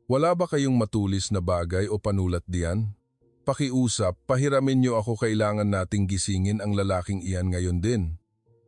Wala ba kayong matulis na bagay o panulat diyan? Pakiusap, pahiramin niyo ako, kailangan nating gisingin ang lalaking iyan ngayon din.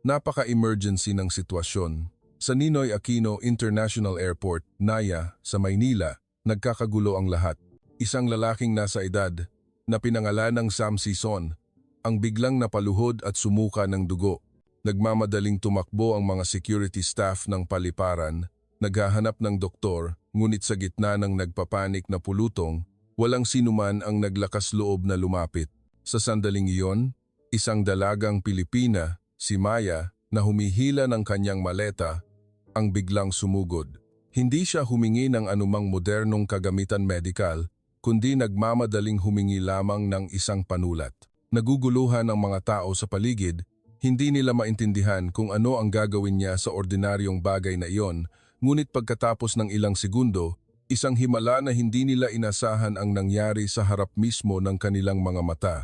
Napaka-emergency ng sitwasyon. Sa Ninoy Aquino International Airport, Naya, sa Maynila, nagkakagulo ang lahat. Isang lalaking nasa edad, na pinangalan ng Sam Sison, ang biglang napaluhod at sumuka ng dugo. Nagmamadaling tumakbo ang mga security staff ng paliparan, naghahanap ng doktor, ngunit sa gitna ng nagpapanik na pulutong, walang sinuman ang naglakas loob na lumapit. Sa sandaling iyon, isang dalagang Pilipina, si Maya, na humihila ng kanyang maleta, ang biglang sumugod. Hindi siya humingi ng anumang modernong kagamitan medikal, kundi nagmamadaling humingi lamang ng isang panulat. Naguguluhan ang mga tao sa paligid, hindi nila maintindihan kung ano ang gagawin niya sa ordinaryong bagay na iyon, ngunit pagkatapos ng ilang segundo, isang himala na hindi nila inasahan ang nangyari sa harap mismo ng kanilang mga mata.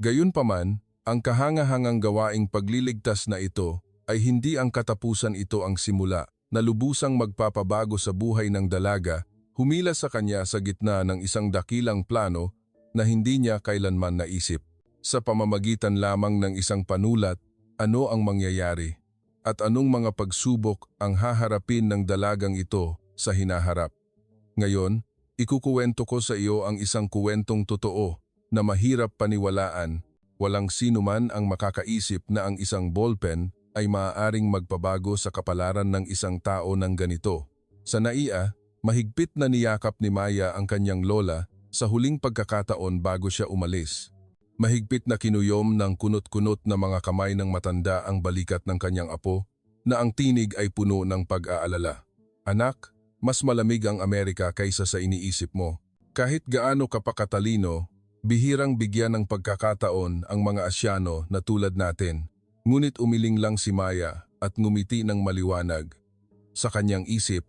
Gayunpaman, ang kahangahangang gawaing pagliligtas na ito ay hindi ang katapusan, ito ang simula na lubusang magpapabago sa buhay ng dalaga, humila sa kanya sa gitna ng isang dakilang plano na hindi niya kailanman naisip. Sa pamamagitan lamang ng isang panulat, ano ang mangyayari at anong mga pagsubok ang haharapin ng dalagang ito sa hinaharap. Ngayon, ikukuwento ko sa iyo ang isang kuwentong totoo na mahirap paniwalaan. Walang sinuman ang makakaisip na ang isang ballpen ay maaaring magpabago sa kapalaran ng isang tao ng ganito. Sa NAIA, mahigpit na niyakap ni Maya ang kanyang lola sa huling pagkakataon bago siya umalis. Mahigpit na kinuyom ng kunot-kunot na mga kamay ng matanda ang balikat ng kanyang apo, na ang tinig ay puno ng pag-aalala. Anak, mas malamig ang Amerika kaysa sa iniisip mo. Kahit gaano ka pa katalino, bihirang bigyan ng pagkakataon ang mga Asyano na tulad natin. Ngunit umiling lang si Maya at ngumiti ng maliwanag. Sa kanyang isip,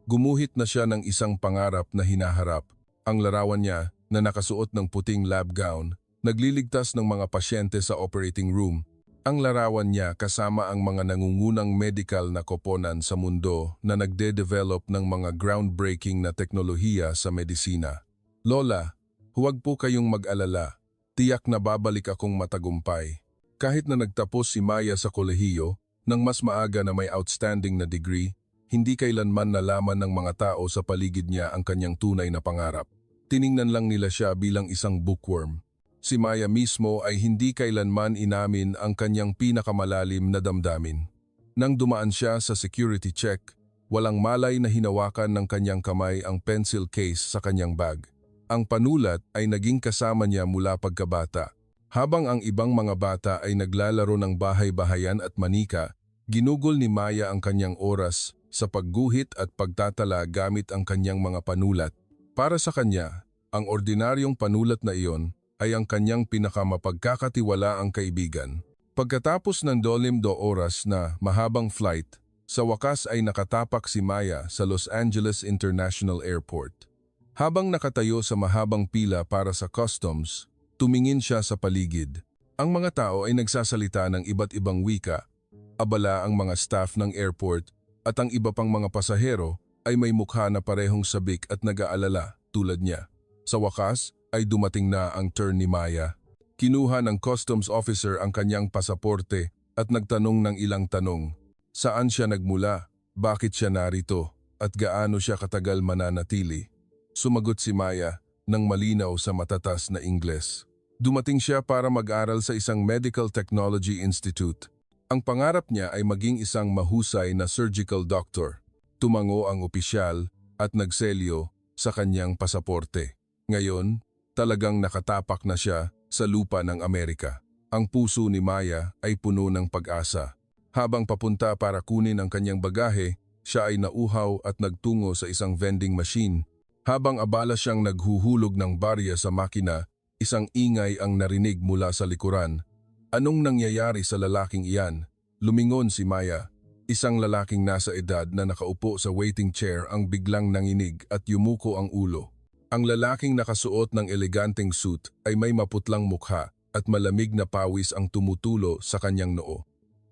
gumuhit na siya ng isang pangarap na hinaharap. Ang larawan niya na nakasuot ng puting lab gown, nagliligtas ng mga pasyente sa operating room. Ang larawan niya kasama ang mga nangungunang medical na koponan sa mundo na nagde-develop ng mga groundbreaking na teknolohiya sa medisina. Lola, huwag po kayong mag-alala. Tiyak na babalik akong matagumpay. Kahit na nagtapos si Maya sa kolehiyo, nang mas maaga na may outstanding na degree, hindi kailanman nalaman ng mga tao sa paligid niya ang kanyang tunay na pangarap. Tiningnan lang nila siya bilang isang bookworm. Si Maya mismo ay hindi kailanman inamin ang kanyang pinakamalalim na damdamin. Nang dumaan siya sa security check, walang malay na hinawakan ng kanyang kamay ang pencil case sa kanyang bag. Ang panulat ay naging kasama niya mula pagkabata. Habang ang ibang mga bata ay naglalaro ng bahay-bahayan at manika, ginugol ni Maya ang kanyang oras sa pagguhit at pagtatala gamit ang kanyang mga panulat. Para sa kanya, ang ordinaryong panulat na iyon ay ang kanyang pinakamapagkakatiwalaang kaibigan. Pagkatapos ng 12 oras na mahabang flight, sa wakas ay nakatapak si Maya sa Los Angeles International Airport. Habang nakatayo sa mahabang pila para sa customs, tumingin siya sa paligid. Ang mga tao ay nagsasalita ng iba't ibang wika. Abala ang mga staff ng airport at ang iba pang mga pasahero ay may mukha na parehong sabik at nag-aalala tulad niya. Sa wakas ay dumating na ang turn ni Maya. Kinuha ng customs officer ang kanyang pasaporte at nagtanong ng ilang tanong. Saan siya nagmula? Bakit siya narito? At gaano siya katagal mananatili? Sumagot si Maya ng malinaw sa matatas na Ingles. Dumating siya para mag-aral sa isang Medical Technology Institute. Ang pangarap niya ay maging isang mahusay na surgical doctor. Tumango ang opisyal at nagselyo sa kanyang pasaporte. Ngayon, talagang nakatapak na siya sa lupa ng Amerika. Ang puso ni Maya ay puno ng pag-asa. Habang papunta para kunin ang kanyang bagahe, siya ay nauhaw at nagtungo sa isang vending machine. Habang abala siyang naghuhulog ng barya sa makina, isang ingay ang narinig mula sa likuran. Anong nangyayari sa lalaking iyan? Lumingon si Maya. Isang lalaking nasa edad na nakaupo sa waiting chair ang biglang nanginig at yumuko ang ulo. Ang lalaking nakasuot ng eleganteng suit ay may maputlang mukha at malamig na pawis ang tumutulo sa kanyang noo.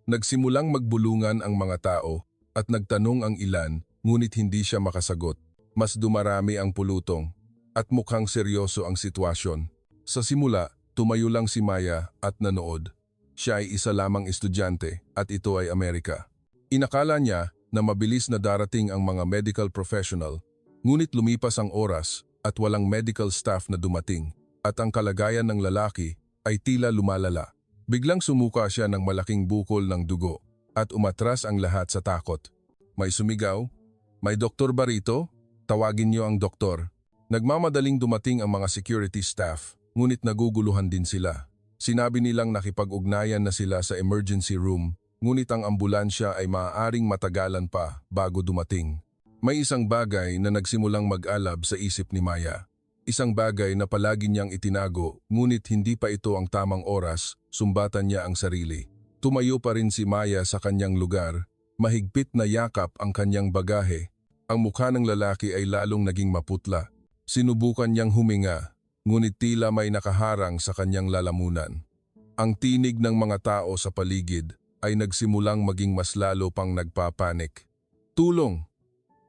Nagsimulang magbulungan ang mga tao at nagtanong ang ilan, ngunit hindi siya makasagot. Mas dumarami ang pulutong at mukhang seryoso ang sitwasyon. Sa simula, tumayo lang si Maya at nanood. Siya ay isa lamang estudyante at ito ay Amerika. Inakala niya na mabilis na darating ang mga medical professional, ngunit lumipas ang oras at walang medical staff na dumating at ang kalagayan ng lalaki ay tila lumalala. Biglang sumuka siya ng malaking bukol ng dugo at umatras ang lahat sa takot. May sumigaw, "May doktor ba rito? Tawagin niyo ang doktor." Nagmamadaling dumating ang mga security staff, ngunit naguguluhan din sila. Sinabi nilang nakipag-ugnayan na sila sa emergency room, ngunit ang ambulansya ay maaaring matagalan pa bago dumating. May isang bagay na nagsimulang mag-alab sa isip ni Maya. Isang bagay na palagi niyang itinago, ngunit hindi pa ito ang tamang oras, sumbatan niya ang sarili. Tumayo pa rin si Maya sa kanyang lugar, mahigpit na yakap ang kanyang bagahe. Ang mukha ng lalaki ay lalong naging maputla. Sinubukan niyang huminga, ngunit tila may nakaharang sa kanyang lalamunan. Ang tinig ng mga tao sa paligid ay nagsimulang maging mas lalo pang nagpapanik. Tulong!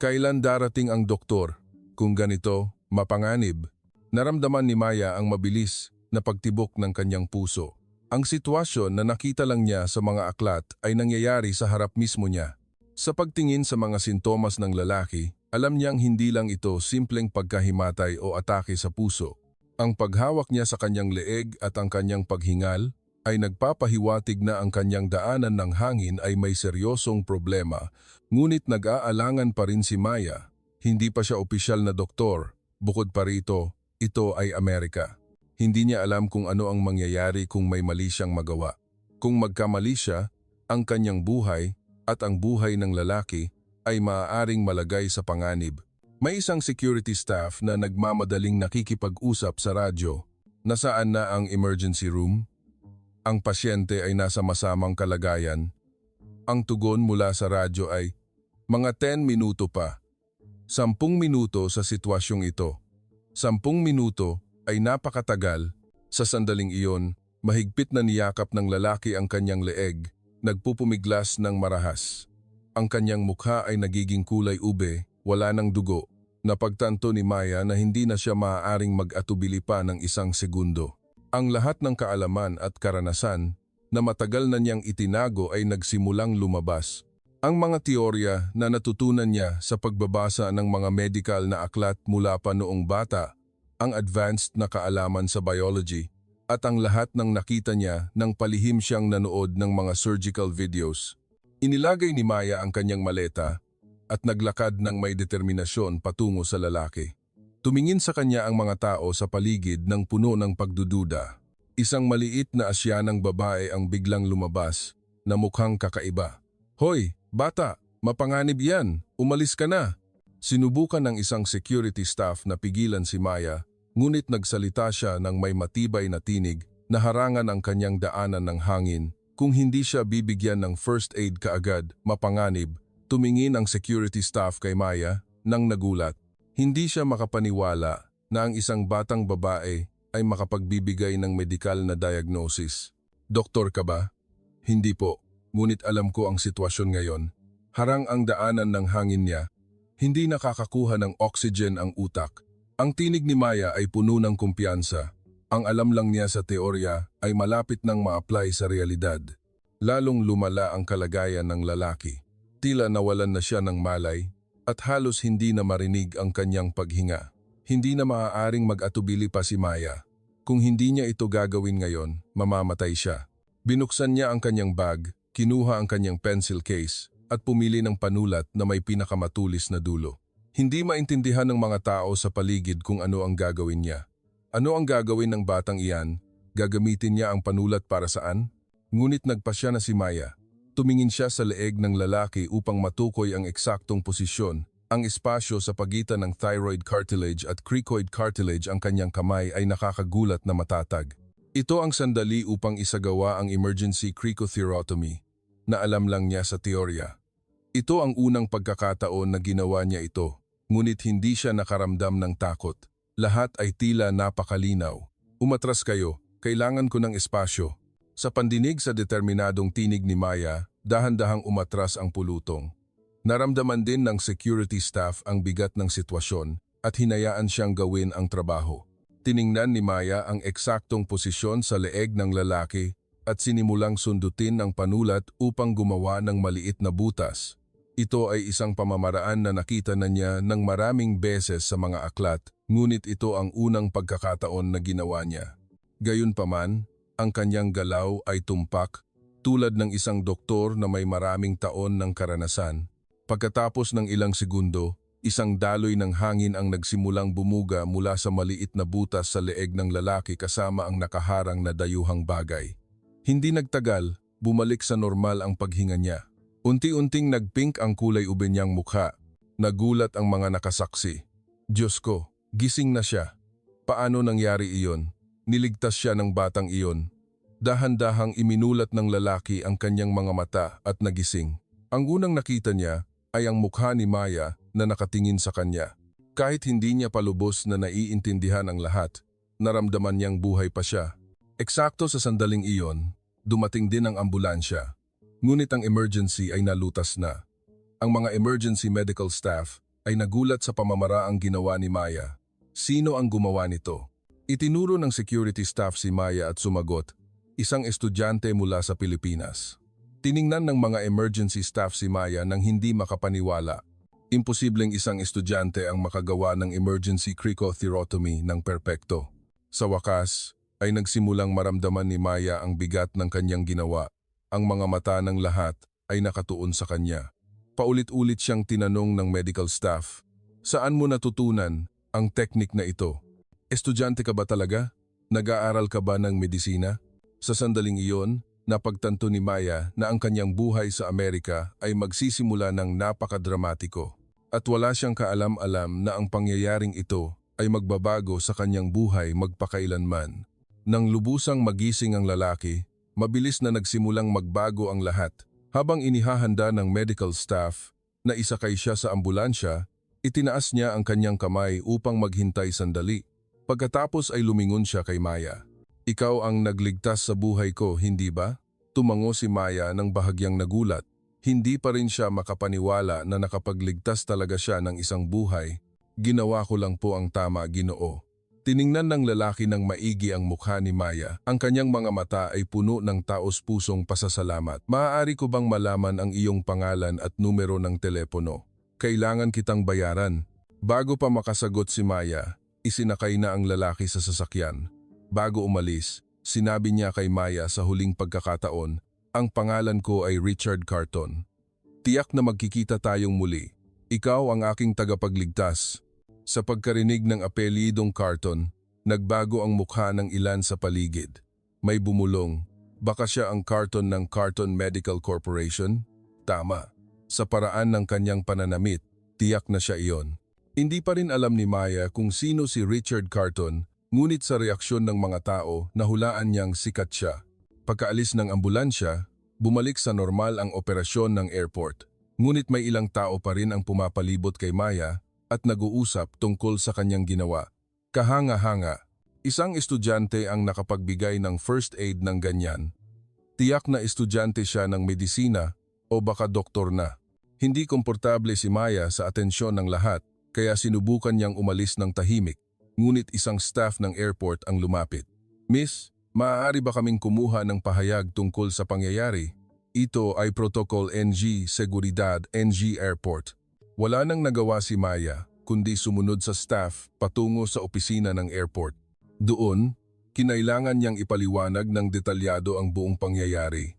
Kailan darating ang doktor? Kung ganito, mapanganib. Naramdaman ni Maya ang mabilis na pagtibok ng kanyang puso. Ang sitwasyon na nakita lang niya sa mga aklat ay nangyayari sa harap mismo niya. Sa pagtingin sa mga sintomas ng lalaki, alam niyang hindi lang ito simpleng pagkahimatay o atake sa puso. Ang paghawak niya sa kanyang leeg at ang kanyang paghingal ay nagpapahiwatig na ang kanyang daanan ng hangin ay may seryosong problema, ngunit nag-aalangan pa rin si Maya. Hindi pa siya opisyal na doktor, bukod pa rito, ito ay Amerika. Hindi niya alam kung ano ang mangyayari kung may mali siyang magawa. Kung magkamali siya, ang kanyang buhay at ang buhay ng lalaki ay maaaring malagay sa panganib. May isang security staff na nagmamadaling nakikipag-usap sa radyo. Nasaan na ang emergency room? Ang pasyente ay nasa masamang kalagayan. Ang tugon mula sa radyo ay, "Mga 10 minuto pa." 10 minuto sa sitwasyong ito. 10 minuto ay napakatagal. Sa sandaling iyon, mahigpit na niyakap ng lalaki ang kanyang leeg, nagpupumiglas ng marahas. Ang kanyang mukha ay nagiging kulay ube, wala ng dugo. Napagtanto ni Maya na hindi na siya maaaring mag-atubili pa ng isang segundo. Ang lahat ng kaalaman at karanasan na matagal na niyang itinago ay nagsimulang lumabas. Ang mga teorya na natutunan niya sa pagbabasa ng mga medical na aklat mula pa noong bata, ang advanced na kaalaman sa biology, at ang lahat ng nakita niya nang palihim siyang nanood ng mga surgical videos. Inilagay ni Maya ang kanyang maleta at naglakad ng may determinasyon patungo sa lalaki. Tumingin sa kanya ang mga tao sa paligid ng puno ng pagdududa. Isang maliit na Asyanang babae ang biglang lumabas na mukhang kakaiba. "Hoy, bata, mapanganib yan, umalis ka na." Sinubukan ng isang security staff na pigilan si Maya, ngunit nagsalita siya ng may matibay na tinig na harangan ang kanyang daanan ng hangin. Kung hindi siya bibigyan ng first aid kaagad, mapanganib, tumingin ang security staff kay Maya nang nagulat. Hindi siya makapaniwala na ang isang batang babae ay makapagbibigay ng medikal na diagnosis. "Doktor ka ba?" "Hindi po, ngunit alam ko ang sitwasyon ngayon." Harang ang daanan ng hangin niya. Hindi nakakakuha ng oxygen ang utak. Ang tinig ni Maya ay puno ng kumpiyansa. Ang alam lang niya sa teorya ay malapit nang ma-apply sa realidad. Lalong lumala ang kalagayan ng lalaki. Tila nawalan na siya ng malay at halos hindi na marinig ang kanyang paghinga. Hindi na maaaring mag-atubili pa si Maya. Kung hindi niya ito gagawin ngayon, mamamatay siya. Binuksan niya ang kanyang bag, kinuha ang kanyang pencil case, at pumili ng panulat na may pinakamatulis na dulo. Hindi maintindihan ng mga tao sa paligid kung ano ang gagawin niya. Ano ang gagawin ng batang iyan? Gagamitin niya ang panulat para saan? Ngunit nagpasya na si Maya. Tumingin siya sa leeg ng lalaki upang matukoy ang eksaktong posisyon. Ang espasyo sa pagitan ng thyroid cartilage at cricoid cartilage ang kanyang kamay ay nakakagulat na matatag. Ito ang sandali upang isagawa ang emergency cricothyrotomy na alam lang niya sa teorya. Ito ang unang pagkakataon na ginawa niya ito, ngunit hindi siya nakaramdam ng takot. Lahat ay tila napakalinaw. "Umatras kayo, kailangan ko ng espasyo." Sa pandinig sa determinadong tinig ni Maya, dahan-dahang umatras ang pulutong. Naramdaman din ng security staff ang bigat ng sitwasyon at hinayaan siyang gawin ang trabaho. Tiningnan ni Maya ang eksaktong posisyon sa leeg ng lalaki at sinimulang sundutin ang panulat upang gumawa ng maliit na butas. Ito ay isang pamamaraan na nakita na niya ng maraming beses sa mga aklat, ngunit ito ang unang pagkakataon na ginawa niya. Gayunpaman, ang kanyang galaw ay tumpak tulad ng isang doktor na may maraming taon ng karanasan. Pagkatapos ng ilang segundo, isang daloy ng hangin ang nagsimulang bumuga mula sa maliit na butas sa leeg ng lalaki kasama ang nakaharang na dayuhang bagay. Hindi nagtagal, bumalik sa normal ang paghinga niya. Unti-unting nagpink ang kulay ube niyang mukha. Nagulat ang mga nakasaksi. Diyos ko, gising na siya. Paano nangyari iyon? Niligtas siya ng batang iyon. Dahan-dahang iminulat ng lalaki ang kanyang mga mata at nagising. Ang unang nakita niya ay ang mukha ni Maya na nakatingin sa kanya. Kahit hindi niya palubos na naiintindihan ang lahat, naramdaman niyang buhay pa siya. Eksakto sa sandaling iyon, dumating din ang ambulansya. Ngunit ang emergency ay nalutas na. Ang mga emergency medical staff ay nagulat sa pamamaraang ginawa ni Maya. Sino ang gumawa nito? Itinuro ng security staff si Maya at sumagot, isang estudyante mula sa Pilipinas. Tiningnan ng mga emergency staff si Maya nang hindi makapaniwala. Imposibleng isang estudyante ang makagawa ng emergency cricothyrotomy ng perpekto. Sa wakas, ay nagsimulang maramdaman ni Maya ang bigat ng kanyang ginawa. Ang mga mata ng lahat ay nakatuon sa kanya. Paulit-ulit siyang tinanong ng medical staff, saan mo natutunan ang teknik na ito? Estudyante ka ba talaga? Nag-aaral ka ba ng medisina? Sa sandaling iyon, napagtanto ni Maya na ang kanyang buhay sa Amerika ay magsisimula ng napakadramatiko. At wala siyang kaalam-alam na ang pangyayaring ito ay magbabago sa kanyang buhay magpakailanman. Nang lubusang magising ang lalaki, mabilis na nagsimulang magbago ang lahat. Habang inihahanda ng medical staff na isakay siya sa ambulansya, itinaas niya ang kanyang kamay upang maghintay sandali. Pagkatapos ay lumingon siya kay Maya. Ikaw ang nagligtas sa buhay ko, hindi ba? Tumango si Maya ng bahagyang nagulat. Hindi pa rin siya makapaniwala na nakapagligtas talaga siya ng isang buhay. Ginawa ko lang po ang tama, Ginoo. Tiningnan ng lalaki ng maigi ang mukha ni Maya. Ang kanyang mga mata ay puno ng taos-pusong pasasalamat. Maaari ko bang malaman ang iyong pangalan at numero ng telepono? Kailangan kitang bayaran. Bago pa makasagot si Maya, isinakay na ang lalaki sa sasakyan. Bago umalis, sinabi niya kay Maya sa huling pagkakataon, ang pangalan ko ay Richard Carton. Tiyak na magkikita tayong muli. Ikaw ang aking tagapagligtas. Sa pagkarinig ng apelidong Carton, nagbago ang mukha ng ilan sa paligid. May bumulong, baka siya ang Carton ng Carton Medical Corporation? Tama. Sa paraan ng kanyang pananamit, tiyak na siya iyon. Hindi pa rin alam ni Maya kung sino si Richard Carton, ngunit sa reaksyon ng mga tao, nahulaan niyang sikat siya. Pagkaalis ng ambulansya, bumalik sa normal ang operasyon ng airport. Ngunit may ilang tao pa rin ang pumapalibot kay Maya at nag-uusap tungkol sa kanyang ginawa. Kahanga-hanga, isang estudyante ang nakapagbigay ng first aid ng ganyan. Tiyak na estudyante siya ng medisina o baka doktor na. Hindi komportable si Maya sa atensyon ng lahat, kaya sinubukan niyang umalis ng tahimik. Ngunit isang staff ng airport ang lumapit. Miss, maaari ba kaming kumuha ng pahayag tungkol sa pangyayari? Ito ay Protocol NG Seguridad NG Airport. Wala nang nagawa si Maya, kundi sumunod sa staff patungo sa opisina ng airport. Doon, kinailangan niyang ipaliwanag ng detalyado ang buong pangyayari.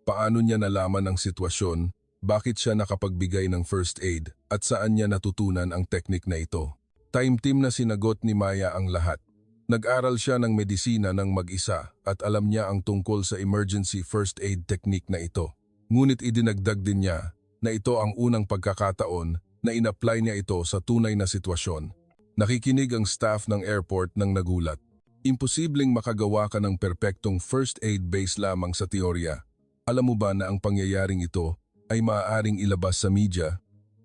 Paano niya nalaman ang sitwasyon, bakit siya nakapagbigay ng first aid, at saan niya natutunan ang teknik na ito. Time-team na sinagot ni Maya ang lahat. Nag-aral siya ng medisina ng mag-isa at alam niya ang tungkol sa emergency first aid technique na ito. Ngunit idinagdag din niya na ito ang unang pagkakataon na in-apply niya ito sa tunay na sitwasyon. Nakikinig ang staff ng airport ng nagulat. Imposibleng makagawa ka ng perpektong first aid base lamang sa teorya. Alam mo ba na ang pangyayaring ito ay maaaring ilabas sa media?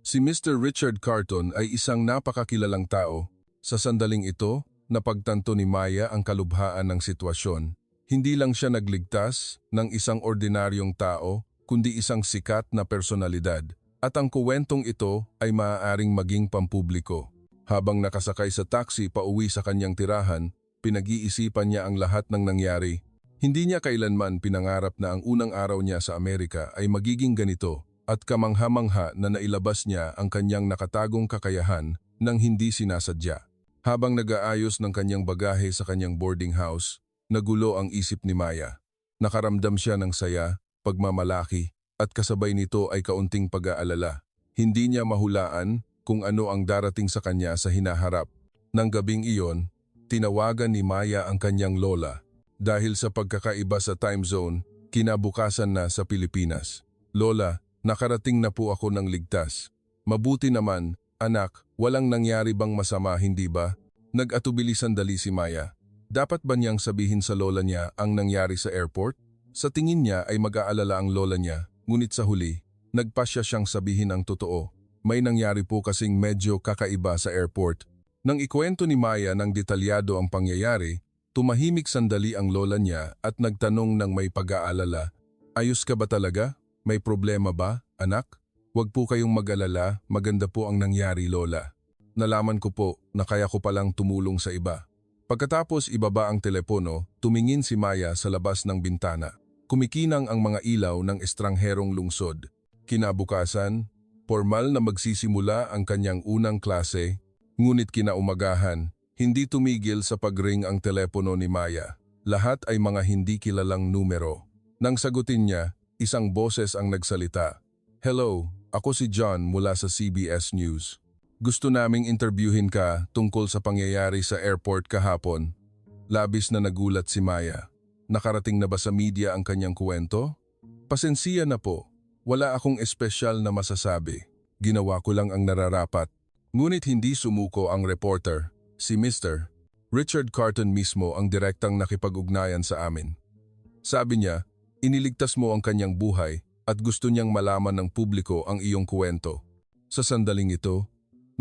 Si Mr. Richard Carton ay isang napakakilalang tao. Sa sandaling ito, napagtanto ni Maya ang kalubhaan ng sitwasyon. Hindi lang siya nagligtas ng isang ordinaryong tao, kundi isang sikat na personalidad. At ang kuwentong ito ay maaaring maging pampubliko. Habang nakasakay sa taxi pauwi sa kanyang tirahan, pinag-iisipan niya ang lahat ng nangyari. Hindi niya kailanman pinangarap na ang unang araw niya sa Amerika ay magiging ganito at kamangha-mangha na nailabas niya ang kanyang nakatagong kakayahan nang hindi sinasadya. Habang nag-aayos ng kanyang bagahe sa kanyang boarding house, nagulo ang isip ni Maya. Nakaramdam siya ng saya, pagmamalaki, at kasabay nito ay kaunting pag-aalala. Hindi niya mahulaan kung ano ang darating sa kanya sa hinaharap. Nang gabing iyon, tinawagan ni Maya ang kanyang lola. Dahil sa pagkakaiba sa time zone, kinabukasan na sa Pilipinas. Lola, nakarating na po ako ng ligtas. Mabuti naman, anak, walang nangyari bang masama, hindi ba? Nag-atubili sandali si Maya. Dapat ba niyang sabihin sa lola niya ang nangyari sa airport? Sa tingin niya ay mag-aalala ang lola niya, ngunit sa huli, nagpasya siyang sabihin ang totoo. May nangyari po kasing medyo kakaiba sa airport. Nang ikwento ni Maya ng detalyado ang pangyayari, tumahimik sandali ang lola niya at nagtanong ng may pag-aalala, "Ayos ka ba talaga? May problema ba, anak? Huwag po kayong mag-alala, maganda po ang nangyari, lola. Nalaman ko po na kaya ko palang tumulong sa iba." Pagkatapos ibaba ang telepono, tumingin si Maya sa labas ng bintana. Kumikinang ang mga ilaw ng estrangherong lungsod. Kinabukasan, formal na magsisimula ang kanyang unang klase, ngunit kinaumagahan, hindi tumigil sa pag-ring ang telepono ni Maya. Lahat ay mga hindi kilalang numero. Nang sagutin niya, isang boses ang nagsalita. "Hello, ako si John mula sa CBS News. Gusto naming interviewin ka tungkol sa pangyayari sa airport kahapon." Labis na nagulat si Maya. Nakarating na ba sa media ang kanyang kwento? "Pasensiya na po. Wala akong espesyal na masasabi. Ginawa ko lang ang nararapat." Ngunit hindi sumuko ang reporter. Si Mr. Richard Carton mismo ang direktang nakipag-ugnayan sa amin. Sabi niya, iniligtas mo ang kanyang buhay at gusto niyang malaman ng publiko ang iyong kuwento. Sa sandaling ito,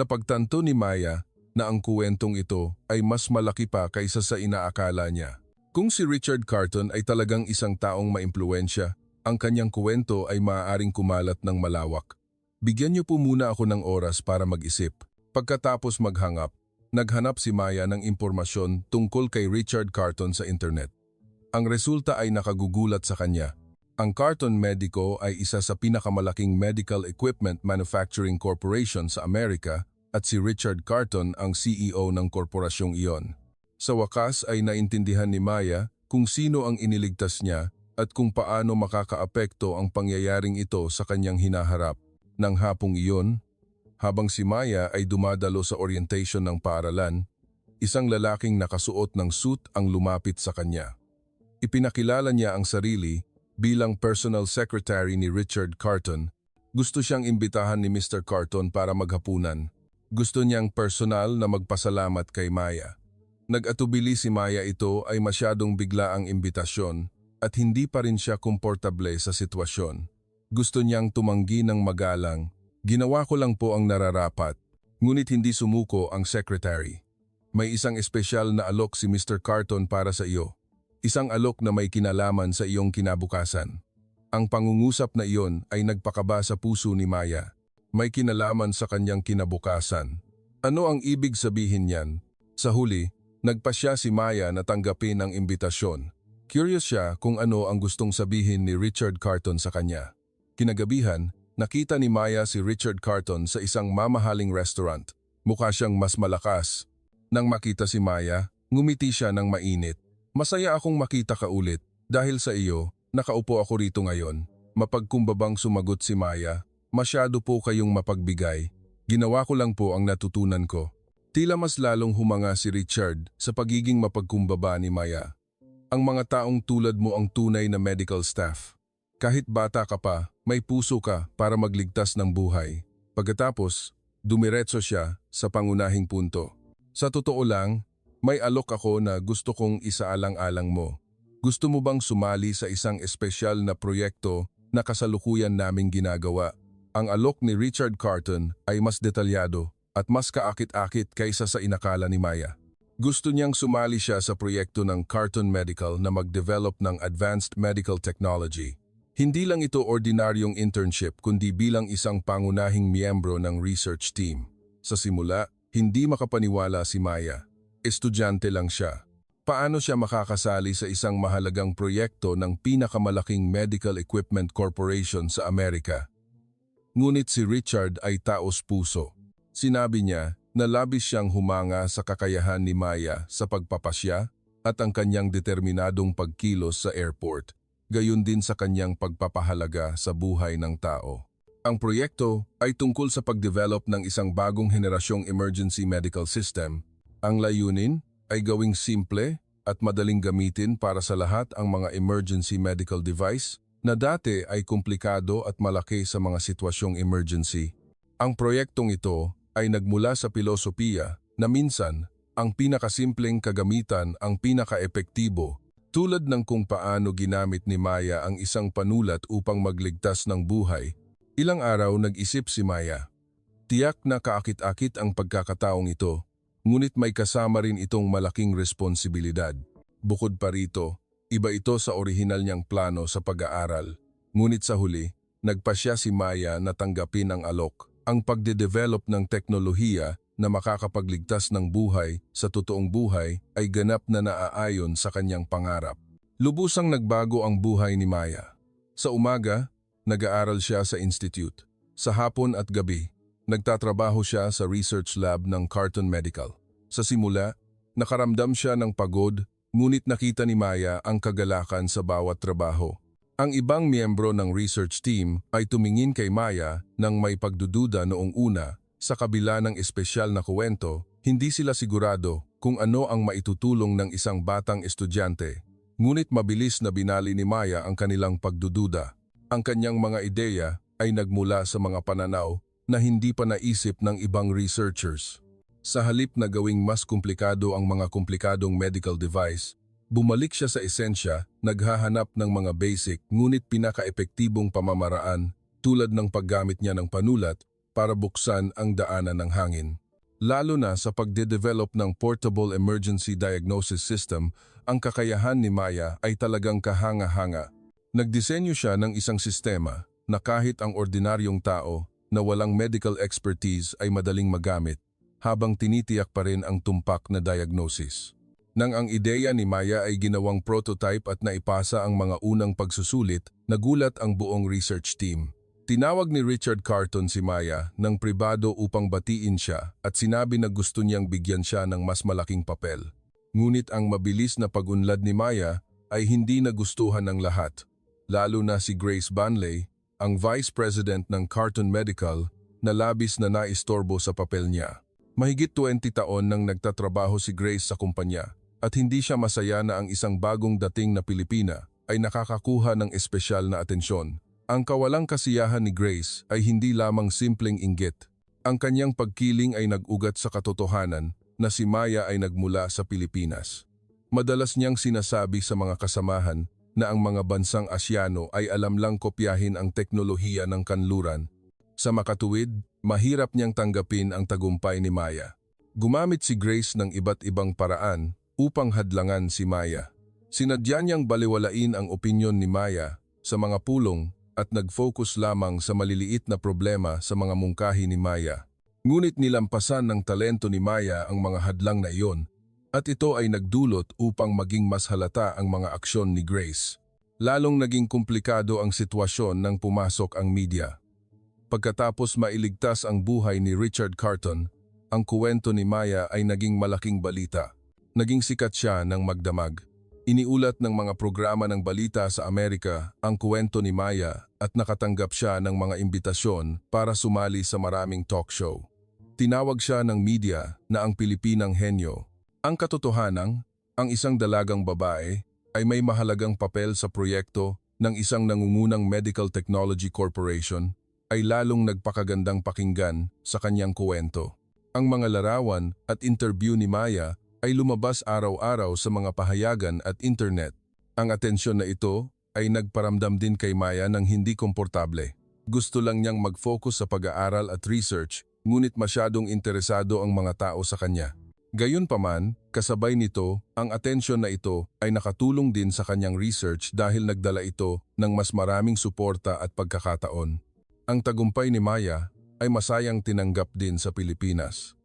napagtanto ni Maya na ang kuwentong ito ay mas malaki pa kaysa sa inaakala niya. Kung si Richard Carton ay talagang isang taong maimpluwensya, ang kanyang kuwento ay maaaring kumalat ng malawak. Bigyan niyo po muna ako ng oras para mag-isip. Pagkatapos naghanap si Maya ng impormasyon tungkol kay Richard Carton sa internet. Ang resulta ay nakagugulat sa kanya. Ang Carton Medico ay isa sa pinakamalaking medical equipment manufacturing corporation sa Amerika at si Richard Carton ang CEO ng korporasyong iyon. Sa wakas ay naintindihan ni Maya kung sino ang iniligtas niya at kung paano makakaapekto ang pangyayaring ito sa kanyang hinaharap. Nang hapong iyon, habang si Maya ay dumadalo sa orientation ng paaralan, isang lalaking nakasuot ng suit ang lumapit sa kanya. Ipinakilala niya ang sarili bilang personal secretary ni Richard Carton. Gusto siyang imbitahan ni Mr. Carton para maghapunan. Gusto niyang personal na magpasalamat kay Maya. Nag-atubili si Maya, ito ay masyadong bigla ang imbitasyon at hindi pa rin siya komportable sa sitwasyon. Gusto niyang tumanggi ng magalang. "Ginawa ko lang po ang nararapat." Ngunit hindi sumuko ang secretary. "May isang espesyal na alok si Mr. Carton para sa iyo. Isang alok na may kinalaman sa iyong kinabukasan." Ang pangungusap na iyon ay nagpakaba sa puso ni Maya. May kinalaman sa kanyang kinabukasan. Ano ang ibig sabihin niyan? Sa huli, nagpasya si Maya na tanggapin ang imbitasyon. Curious siya kung ano ang gustong sabihin ni Richard Carton sa kanya. Kinagabihan, nakita ni Maya si Richard Carton sa isang mamahaling restaurant. Mukha siyang mas malakas. Nang makita si Maya, ngumiti siya ng mainit. "Masaya akong makita ka ulit. Dahil sa iyo, nakaupo ako rito ngayon." Mapagkumbabang sumagot si Maya. "Masyado po kayong mapagbigay. Ginawa ko lang po ang natutunan ko." Tila mas lalong humanga si Richard sa pagiging mapagkumbaba ni Maya. "Ang mga taong tulad mo ang tunay na medical staff. Kahit bata ka pa, may puso ka para magligtas ng buhay." Pagkatapos, dumiretso siya sa pangunahing punto. "Sa totoo lang, may alok ako na gusto kong isaalang-alang mo. Gusto mo bang sumali sa isang espesyal na proyekto na kasalukuyan naming ginagawa?" Ang alok ni Richard Carton ay mas detalyado at mas kaakit-akit kaysa sa inakala ni Maya. Gusto niyang sumali siya sa proyekto ng Carton Medical na mag-develop ng advanced medical technology. Hindi lang ito ordinaryong internship kundi bilang isang pangunahing miyembro ng research team. Sa simula, hindi makapaniwala si Maya. Estudyante lang siya. Paano siya makakasali sa isang mahalagang proyekto ng pinakamalaking medical equipment corporation sa Amerika? Ngunit si Richard ay taos-puso. Sinabi niya na labis siyang humanga sa kakayahan ni Maya sa pagpapasya at ang kanyang determinadong pagkilos sa airport, gayon din sa kanyang pagpapahalaga sa buhay ng tao. Ang proyekto ay tungkol sa pag-develop ng isang bagong henerasyong emergency medical system. Ang layunin ay gawing simple at madaling gamitin para sa lahat ang mga emergency medical device na dati ay komplikado at malaki sa mga sitwasyong emergency. Ang proyektong ito ay nagmula sa pilosopiya na minsan ang pinakasimpleng kagamitan ang pinaka-epektibo, tulad ng kung paano ginamit ni Maya ang isang panulat upang magligtas ng buhay. Ilang araw nag-isip si Maya. Tiyak na kaakit-akit ang pagkakataong ito, ngunit may kasama rin itong malaking responsibilidad. Bukod pa rito, iba ito sa orihinal niyang plano sa pag-aaral. Ngunit sa huli, nagpasya si Maya na tanggapin ang alok, ang pagde-develop ng teknolohiya na makakapagligtas ng buhay sa totoong buhay ay ganap na naaayon sa kanyang pangarap. Lubusang nagbago ang buhay ni Maya. Sa umaga, nag-aaral siya sa institute. Sa hapon at gabi, nagtatrabaho siya sa research lab ng Carton Medical. Sa simula, nakaramdam siya ng pagod, ngunit nakita ni Maya ang kagalakan sa bawat trabaho. Ang ibang miyembro ng research team ay tumingin kay Maya nang may pagdududa noong una. Sa kabila ng espesyal na kuwento, hindi sila sigurado kung ano ang maitutulong ng isang batang estudyante. Ngunit mabilis na binali ni Maya ang kanilang pagdududa. Ang kanyang mga ideya ay nagmula sa mga pananaw na hindi pa naisip ng ibang researchers. Sa halip na gawing mas komplikado ang mga komplikadong medical device, bumalik siya sa esensya, naghahanap ng mga basic ngunit pinaka-epektibong pamamaraan tulad ng paggamit niya ng panulat para buksan ang daanan ng hangin. Lalo na sa pagde-develop ng Portable Emergency Diagnosis System, ang kakayahan ni Maya ay talagang kahanga-hanga. Nagdisenyo siya ng isang sistema na kahit ang ordinaryong tao na walang medical expertise ay madaling magamit, habang tinitiyak pa rin ang tumpak na diagnosis. Nang ang ideya ni Maya ay ginawang prototype at naipasa ang mga unang pagsusulit, nagulat ang buong research team. Tinawag ni Richard Carton si Maya ng pribado upang batiin siya at sinabi na gusto niyang bigyan siya ng mas malaking papel. Ngunit ang mabilis na pag-unlad ni Maya ay hindi nagustuhan ng lahat, lalo na si Grace Banley, ang Vice President ng Carton Medical, na labis na naistorbo sa papel niya. Mahigit 20 taon nang nagtatrabaho si Grace sa kumpanya at hindi siya masaya na ang isang bagong dating na Pilipina ay nakakakuha ng espesyal na atensyon. Ang kawalang kasiyahan ni Grace ay hindi lamang simpleng inggit. Ang kanyang pagkiling ay nag-ugat sa katotohanan na si Maya ay nagmula sa Pilipinas. Madalas niyang sinasabi sa mga kasamahan na ang mga bansang Asyano ay alam lang kopyahin ang teknolohiya ng kanluran. Sa makatuwid, mahirap niyang tanggapin ang tagumpay ni Maya. Gumamit si Grace ng iba't ibang paraan upang hadlangan si Maya. Sinadya niyang baliwalain ang opinyon ni Maya sa mga pulong at nag-focus lamang sa maliliit na problema sa mga mungkahi ni Maya. Ngunit nilampasan ng talento ni Maya ang mga hadlang na iyon, at ito ay nagdulot upang maging mas halata ang mga aksyon ni Grace. Lalong naging komplikado ang sitwasyon nang pumasok ang media. Pagkatapos mailigtas ang buhay ni Richard Carton, ang kuwento ni Maya ay naging malaking balita. Naging sikat siya ng magdamag. Iniulat ng mga programa ng balita sa Amerika ang kuwento ni Maya at nakatanggap siya ng mga imbitasyon para sumali sa maraming talk show. Tinawag siya ng media na ang Pilipinang henyo. Ang katotohanan, ang isang dalagang babae ay may mahalagang papel sa proyekto ng isang nangungunang medical technology corporation ay lalong nagpakagandang pakinggan sa kanyang kuwento. Ang mga larawan at interview ni Maya ay lumabas araw-araw sa mga pahayagan at internet. Ang atensyon na ito ay nagparamdam din kay Maya ng hindi komportable. Gusto lang niyang mag-focus sa pag-aaral at research, ngunit masyadong interesado ang mga tao sa kanya. Gayunpaman, kasabay nito, ang atensyon na ito ay nakatulong din sa kanyang research dahil nagdala ito ng mas maraming suporta at pagkakataon. Ang tagumpay ni Maya ay masayang tinanggap din sa Pilipinas.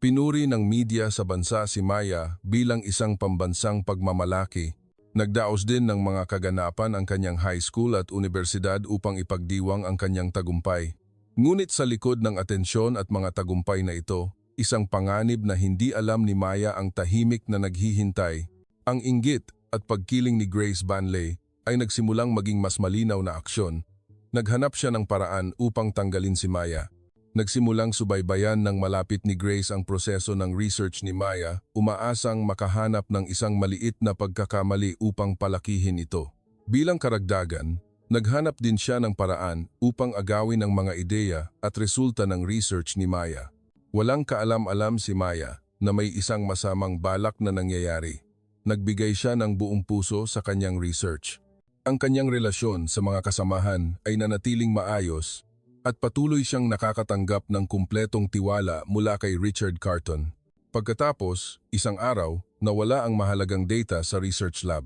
Pinuri ng media sa bansa si Maya bilang isang pambansang pagmamalaki. Nagdaos din ng mga kaganapan ang kanyang high school at universidad upang ipagdiwang ang kanyang tagumpay. Ngunit sa likod ng atensyon at mga tagumpay na ito, isang panganib na hindi alam ni Maya ang tahimik na naghihintay. Ang inggit at pagkiling ni Grace Banley ay nagsimulang maging mas malinaw na aksyon. Naghanap siya ng paraan upang tanggalin si Maya. Nagsimulang subaybayan ng malapit ni Grace ang proseso ng research ni Maya, umaasang makahanap ng isang maliit na pagkakamali upang palakihin ito. Bilang karagdagan, naghanap din siya ng paraan upang agawin ang mga ideya at resulta ng research ni Maya. Walang kaalam-alam si Maya na may isang masamang balak na nangyayari. Nagbigay siya ng buong puso sa kanyang research. Ang kanyang relasyon sa mga kasamahan ay nanatiling maayos at patuloy siyang nakakatanggap ng kumpletong tiwala mula kay Richard Carton. Pagkatapos, isang araw, nawala ang mahalagang data sa research lab.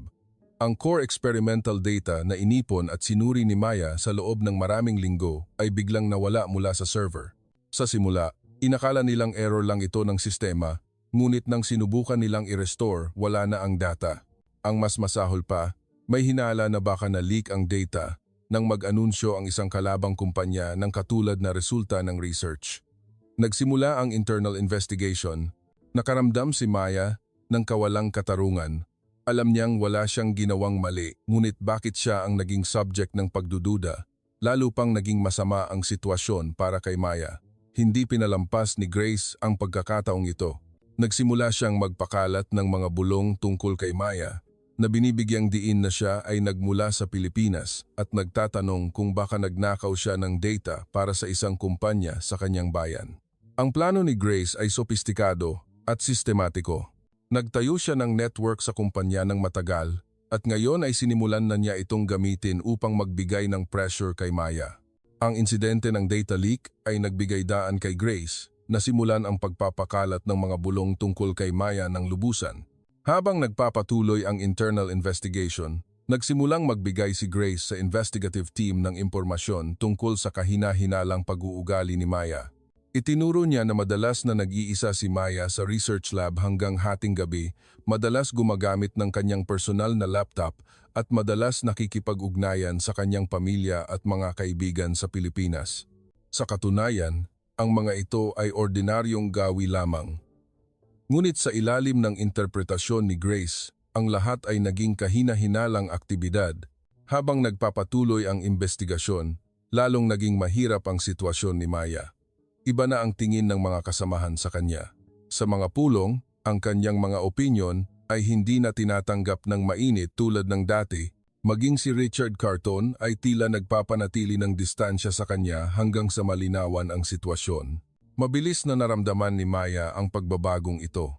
Ang core experimental data na inipon at sinuri ni Maya sa loob ng maraming linggo ay biglang nawala mula sa server. Sa simula, inakala nilang error lang ito ng sistema, ngunit nang sinubukan nilang i-restore, wala na ang data. Ang mas masahol pa, may hinala na baka na-leak ang data nang mag-anunsyo ang isang kalabang kumpanya ng katulad na resulta ng research. Nagsimula ang internal investigation. Nakaramdam si Maya ng kawalang katarungan. Alam niyang wala siyang ginawang mali, ngunit bakit siya ang naging subject ng pagdududa? Lalo pang naging masama ang sitwasyon para kay Maya. Hindi pinalampas ni Grace ang pagkakataong ito. Nagsimula siyang magpakalat ng mga bulong tungkol kay Maya, na binibigyang diin na siya ay nagmula sa Pilipinas at nagtatanong kung baka nagnakaw siya ng data para sa isang kumpanya sa kanyang bayan. Ang plano ni Grace ay sopistikado at sistematiko. Nagtayo siya ng network sa kumpanya ng matagal at ngayon ay sinimulan na niya itong gamitin upang magbigay ng pressure kay Maya. Ang insidente ng data leak ay nagbigay daan kay Grace na simulan ang pagpapakalat ng mga bulong tungkol kay Maya ng lubusan. Habang nagpapatuloy ang internal investigation, nagsimulang magbigay si Grace sa investigative team ng impormasyon tungkol sa kahina-hinalang pag-uugali ni Maya. Itinuro niya na madalas na nag-iisa si Maya sa research lab hanggang hating gabi, madalas gumagamit ng kanyang personal na laptop at madalas nakikipag-ugnayan sa kanyang pamilya at mga kaibigan sa Pilipinas. Sa katunayan, ang mga ito ay ordinaryong gawi lamang. Ngunit sa ilalim ng interpretasyon ni Grace, ang lahat ay naging kahina-hinalang aktibidad. Habang nagpapatuloy ang investigasyon, lalong naging mahirap ang sitwasyon ni Maya. Iba na ang tingin ng mga kasamahan sa kanya. Sa mga pulong, ang kanyang mga opinyon ay hindi na tinatanggap ng mainit tulad ng dati. Maging si Richard Carton ay tila nagpapanatili ng distansya sa kanya hanggang sa malinawan ang sitwasyon. Mabilis na naramdaman ni Maya ang pagbabagong ito.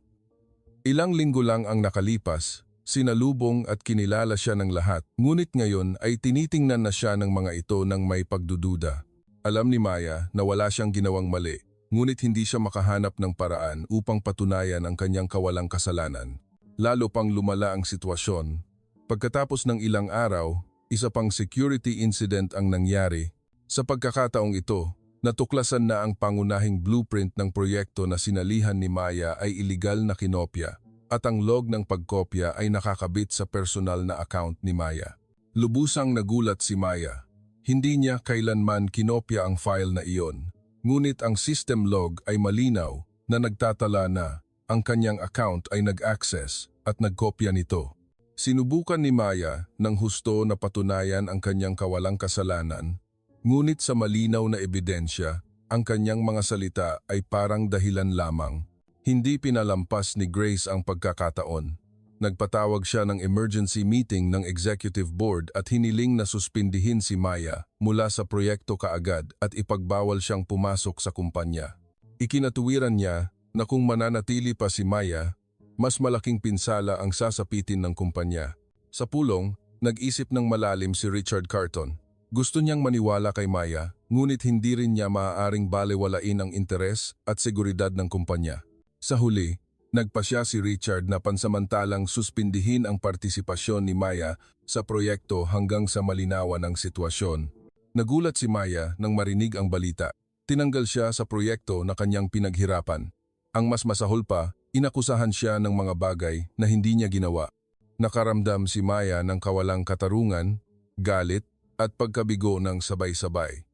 Ilang linggo lang ang nakalipas, sinalubong at kinilala siya ng lahat, ngunit ngayon ay tinitingnan na siya ng mga ito ng may pagdududa. Alam ni Maya na wala siyang ginawang mali, ngunit hindi siya makahanap ng paraan upang patunayan ang kanyang kawalang kasalanan. Lalo pang lumala ang sitwasyon. Pagkatapos ng ilang araw, isa pang security incident ang nangyari. Sa pagkakataong ito, natuklasan na ang pangunahing blueprint ng proyekto na sinalihan ni Maya ay iligal na kinopya at ang log ng pagkopya ay nakakabit sa personal na account ni Maya. Lubusang nagulat si Maya. Hindi niya kailanman kinopya ang file na iyon, ngunit ang system log ay malinaw na nagtatala na ang kanyang account ay nag-access at nagkopya nito. Sinubukan ni Maya ng husto na patunayan ang kanyang kawalang kasalanan. Ngunit sa malinaw na ebidensya, ang kanyang mga salita ay parang dahilan lamang. Hindi pinalampas ni Grace ang pagkakataon. Nagpatawag siya ng emergency meeting ng executive board at hiniling na suspindihin si Maya mula sa proyekto kaagad at ipagbawal siyang pumasok sa kumpanya. Ikinatuwiran niya na kung mananatili pa si Maya, mas malaking pinsala ang sasapitin ng kumpanya. Sa pulong, nag-isip ng malalim si Richard Carton. Gusto niyang maniwala kay Maya, ngunit hindi rin niya maaaring balewalain ang interes at seguridad ng kumpanya. Sa huli, Nagpasya si Richard na pansamantalang suspindihin ang partisipasyon ni Maya sa proyekto hanggang sa malinawan ang sitwasyon. Nagulat si Maya nang marinig ang balita. Tinanggal siya sa proyekto na kanyang pinaghirapan. Ang mas masahol pa, inakusahan siya ng mga bagay na hindi niya ginawa. Nakaramdam si Maya ng kawalang katarungan, galit at pagkabigo ng sabay-sabay.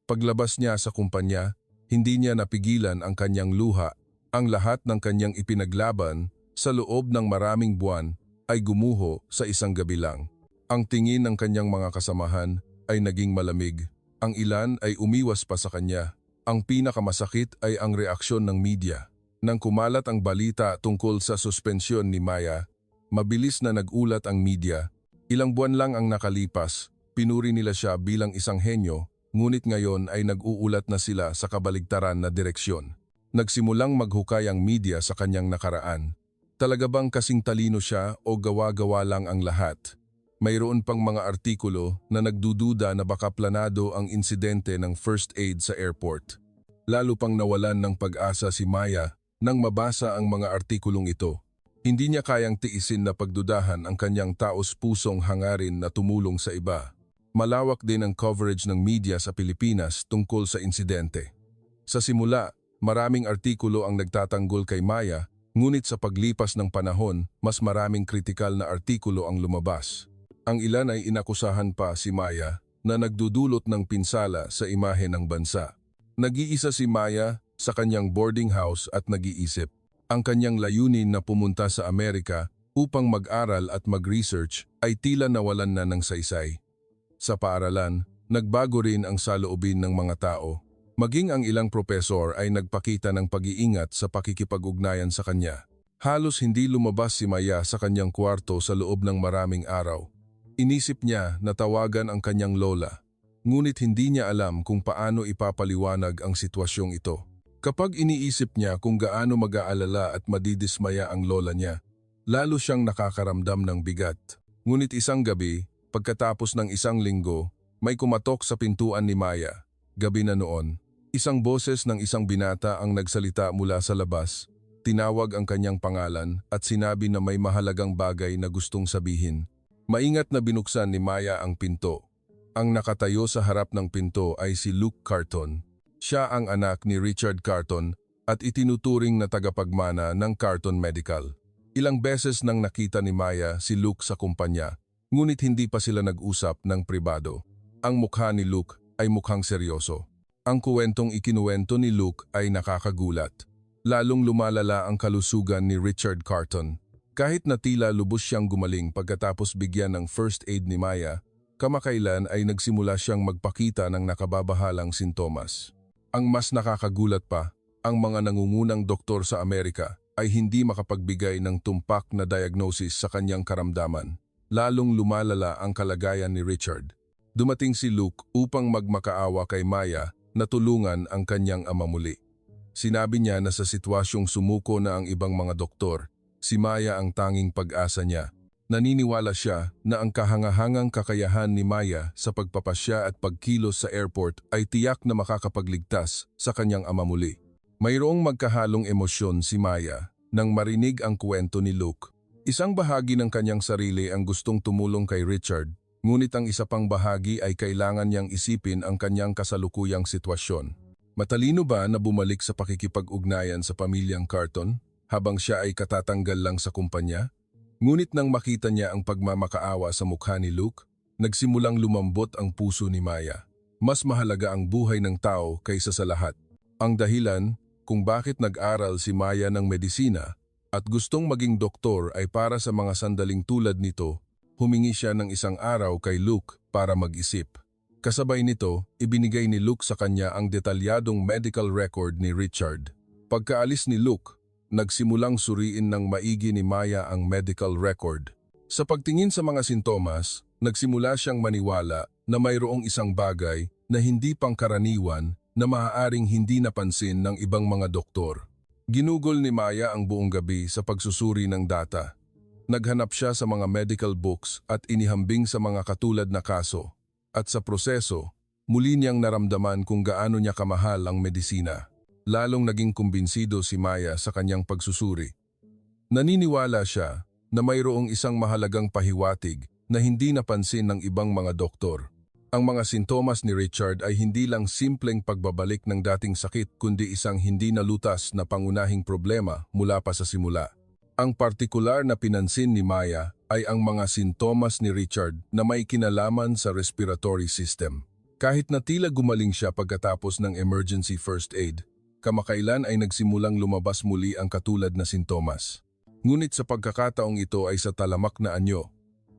Paglabas niya sa kumpanya, hindi niya napigilan ang kanyang luha. Ang lahat ng kanyang ipinaglaban sa loob ng maraming buwan ay gumuho sa isang gabi lang. Ang tingin ng kanyang mga kasamahan ay naging malamig. Ang ilan ay umiwas pa sa kanya. Ang pinakamasakit ay ang reaksyon ng media. Nang kumalat ang balita tungkol sa suspensyon ni Maya, mabilis na nagulat ang media. Ilang buwan lang ang nakalipas, pinuri nila siya bilang isang henyo, ngunit ngayon ay nag-uulat na sila sa kabaligtaran na direksyon. Nagsimulang maghukay ang media sa kanyang nakaraan. Talaga bang kasing talino siya o gawa-gawa lang ang lahat? Mayroon pang mga artikulo na nagdududa na baka planado ang insidente ng first aid sa airport. Lalo pang nawalan ng pag-asa si Maya nang mabasa ang mga artikulong ito. Hindi niya kayang tiisin na pagdudahan ang kanyang taos-pusong hangarin na tumulong sa iba. Malawak din ang coverage ng media sa Pilipinas tungkol sa insidente. Sa simula, maraming artikulo ang nagtatanggol kay Maya, ngunit sa paglipas ng panahon, mas maraming kritikal na artikulo ang lumabas. Ang ilan ay inakusahan pa si Maya na nagdudulot ng pinsala sa imahe ng bansa. Nag-iisa si Maya sa kanyang boarding house at nag-iisip. Ang kanyang layunin na pumunta sa Amerika upang mag-aral at mag-research ay tila nawalan na ng saysay. Sa paaralan, nagbago rin ang saloobin ng mga tao. Maging ang ilang propesor ay nagpakita ng pag-iingat sa pakikipag-ugnayan sa kanya. Halos hindi lumabas si Maya sa kanyang kwarto sa loob ng maraming araw. Inisip niya na tawagan ang kanyang lola, ngunit hindi niya alam kung paano ipapaliwanag ang sitwasyong ito. Kapag iniisip niya kung gaano mag-aalala at madidismaya ang lola niya, lalo siyang nakakaramdam ng bigat. Ngunit isang gabi, pagkatapos ng isang linggo, may kumatok sa pintuan ni Maya. Gabi na noon. Isang boses ng isang binata ang nagsalita mula sa labas, tinawag ang kanyang pangalan at sinabi na may mahalagang bagay na gustong sabihin. Maingat na binuksan ni Maya ang pinto. Ang nakatayo sa harap ng pinto ay si Luke Carton. Siya ang anak ni Richard Carton at itinuturing na tagapagmana ng Carton Medical. Ilang beses nang nakita ni Maya si Luke sa kumpanya, ngunit hindi pa sila nag-usap ng pribado. Ang mukha ni Luke ay mukhang seryoso. Ang kuwentong ikinuwento ni Luke ay nakakagulat. Lalong lumalala ang kalusugan ni Richard Carton. Kahit na tila lubos siyang gumaling pagkatapos bigyan ng first aid ni Maya, kamakailan ay nagsimula siyang magpakita ng nakababahalang sintomas. Ang mas nakakagulat pa, ang mga nangungunang doktor sa Amerika ay hindi makapagbigay ng tumpak na diagnosis sa kanyang karamdaman. Lalong lumalala ang kalagayan ni Richard. Dumating si Luke upang magmakaawa kay Maya na tulungan ang kanyang ama muli. Sinabi niya na sa sitwasyong sumuko na ang ibang mga doktor, si Maya ang tanging pag-asa niya. Naniniwala siya na ang kahangahangang kakayahan ni Maya sa pagpapasya at pagkilos sa airport ay tiyak na makakapagligtas sa kanyang ama muli. Mayroong magkahalong emosyon si Maya nang marinig ang kwento ni Luke. Isang bahagi ng kanyang sarili ang gustong tumulong kay Richard, ngunit ang isa pang bahagi ay kailangan niyang isipin ang kanyang kasalukuyang sitwasyon. Matalino ba na bumalik sa pakikipag-ugnayan sa pamilyang Carton habang siya ay katatanggal lang sa kumpanya? Ngunit nang makita niya ang pagmamakaawa sa mukha ni Luke, nagsimulang lumambot ang puso ni Maya. Mas mahalaga ang buhay ng tao kaysa sa lahat. Ang dahilan kung bakit nag-aral si Maya ng medisina at gustong maging doktor ay para sa mga sandaling tulad nito. Humingi siya ng isang araw kay Luke para mag-isip. Kasabay nito, ibinigay ni Luke sa kanya ang detalyadong medical record ni Richard. Pagkaalis ni Luke, nagsimulang suriin ng maigi ni Maya ang medical record. Sa pagtingin sa mga sintomas, nagsimula siyang maniwala na mayroong isang bagay na hindi pangkaraniwan na maaaring hindi napansin ng ibang mga doktor. Ginugol ni Maya ang buong gabi sa pagsusuri ng data. Naghanap siya sa mga medical books at inihambing sa mga katulad na kaso. At sa proseso, muli niyang naramdaman kung gaano niya kamahal ang medisina. Lalong naging kumbinsido si Maya sa kanyang pagsusuri. Naniniwala siya na mayroong isang mahalagang pahiwatig na hindi napansin ng ibang mga doktor. Ang mga sintomas ni Richard ay hindi lang simpleng pagbabalik ng dating sakit kundi isang hindi nalutas na pangunahing problema mula pa sa simula. Ang partikular na pinansin ni Maya ay ang mga sintomas ni Richard na may kinalaman sa respiratory system. Kahit na tila gumaling siya pagkatapos ng emergency first aid, kamakailan ay nagsimulang lumabas muli ang katulad na sintomas. Ngunit sa pagkakataong ito ay sa talamak na anyo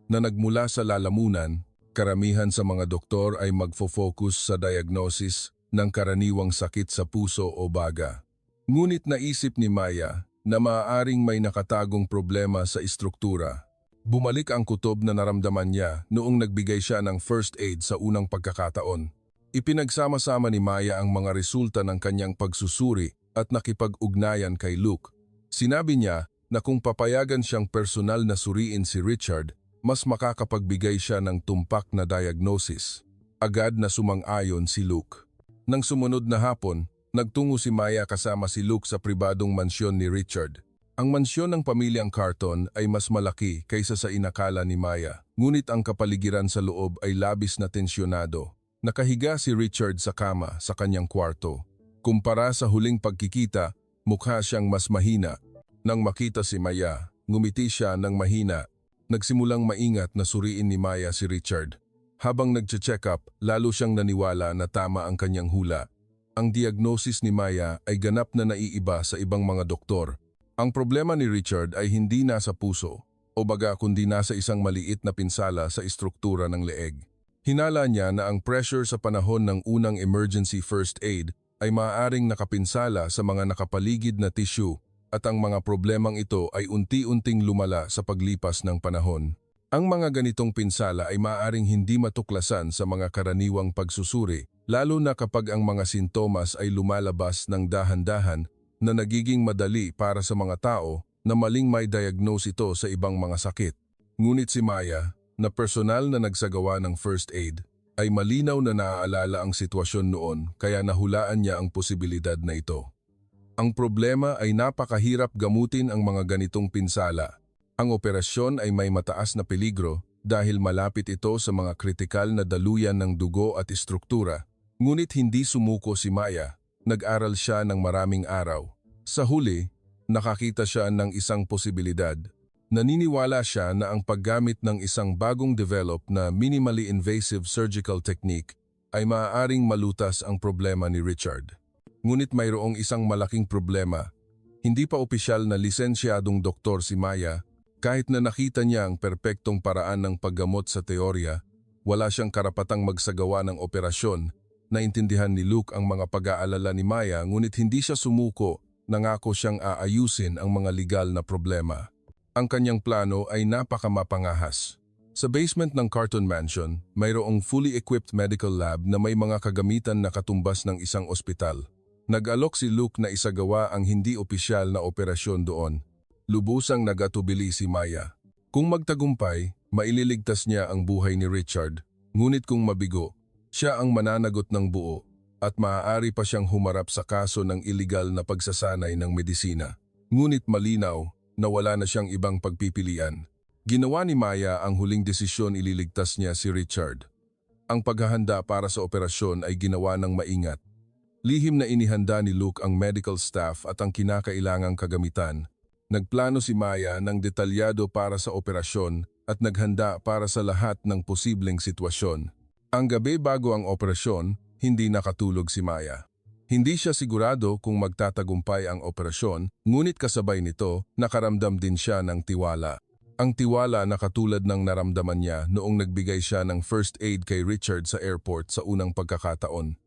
na nagmula sa lalamunan, karamihan sa mga doktor ay magfo-focus sa diagnosis ng karaniwang sakit sa puso o baga. Ngunit naisip ni Maya na maaaring may nakatagong problema sa istruktura. Bumalik ang kutob na naramdaman niya noong nagbigay siya ng first aid sa unang pagkakataon. Ipinagsama-sama ni Maya ang mga resulta ng kanyang pagsusuri at nakipag-ugnayan kay Luke. Sinabi niya na kung papayagan siyang personal na suriin si Richard, mas makakapagbigay siya ng tumpak na diagnosis. Agad na sumang-ayon si Luke. Nang sumunod na hapon, nagtungo si Maya kasama si Luke sa pribadong mansyon ni Richard. Ang mansyon ng pamilyang Carton ay mas malaki kaysa sa inakala ni Maya, ngunit ang kapaligiran sa loob ay labis na tensyonado. Nakahiga si Richard sa kama sa kanyang kwarto. Kumpara sa huling pagkikita, mukha siyang mas mahina. Nang makita si Maya, ngumiti siya ng mahina. Nagsimulang maingat na suriin ni Maya si Richard. Habang nagche-check up, lalo siyang naniwala na tama ang kanyang hula. Ang diagnosis ni Maya ay ganap na naiiba sa ibang mga doktor. Ang problema ni Richard ay hindi nasa puso, o baga kundi nasa isang maliit na pinsala sa istruktura ng leeg. Hinala niya na ang pressure sa panahon ng unang emergency first aid ay maaaring nakapinsala sa mga nakapaligid na tissue at ang mga problemang ito ay unti-unting lumala sa paglipas ng panahon. Ang mga ganitong pinsala ay maaaring hindi matuklasan sa mga karaniwang pagsusuri, lalo na kapag ang mga sintomas ay lumalabas ng dahan-dahan na nagiging madali para sa mga tao na maling may diagnose ito sa ibang mga sakit. Ngunit si Maya, na personal na nagsagawa ng first aid, ay malinaw na naaalala ang sitwasyon noon kaya nahulaan niya ang posibilidad na ito. Ang problema ay napakahirap gamutin ang mga ganitong pinsala. Ang operasyon ay may mataas na peligro dahil malapit ito sa mga kritikal na daluyan ng dugo at istruktura. Ngunit hindi sumuko si Maya. Nag-aral siya ng maraming araw. Sa huli, nakakita siya ng isang posibilidad. Naniniwala siya na ang paggamit ng isang bagong develop na minimally invasive surgical technique ay maaaring malutas ang problema ni Richard. Ngunit mayroong isang malaking problema. Hindi pa opisyal na lisensyadong doktor si Maya, kahit na nakita niya ang perpektong paraan ng paggamot sa teorya, wala siyang karapatang magsagawa ng operasyon. Naintindihan ni Luke ang mga pag-aalala ni Maya ngunit hindi siya sumuko, nangako siyang aayusin ang mga legal na problema. Ang kanyang plano ay napakamapangahas. Sa basement ng Carton Mansion, mayroong fully equipped medical lab na may mga kagamitan na katumbas ng isang ospital. Nag-alok si Luke na isagawa ang hindi opisyal na operasyon doon. Lubusang nagatubili si Maya. Kung magtagumpay, maililigtas niya ang buhay ni Richard. Ngunit kung mabigo, siya ang mananagot ng buo at maaari pa siyang humarap sa kaso ng iligal na pagsasanay ng medisina. Ngunit malinaw na wala na siyang ibang pagpipilian. Ginawa ni Maya ang huling desisyon, ililigtas niya si Richard. Ang paghahanda para sa operasyon ay ginawa ng maingat. Lihim na inihanda ni Luke ang medical staff at ang kinakailangang kagamitan. Nagplano si Maya ng detalyado para sa operasyon at naghanda para sa lahat ng posibleng sitwasyon. Ang gabi bago ang operasyon, hindi nakatulog si Maya. Hindi siya sigurado kung magtatagumpay ang operasyon, ngunit kasabay nito, nakaramdam din siya ng tiwala. Ang tiwala na katulad ng naramdaman niya noong nagbigay siya ng first aid kay Richard sa airport sa unang pagkakataon.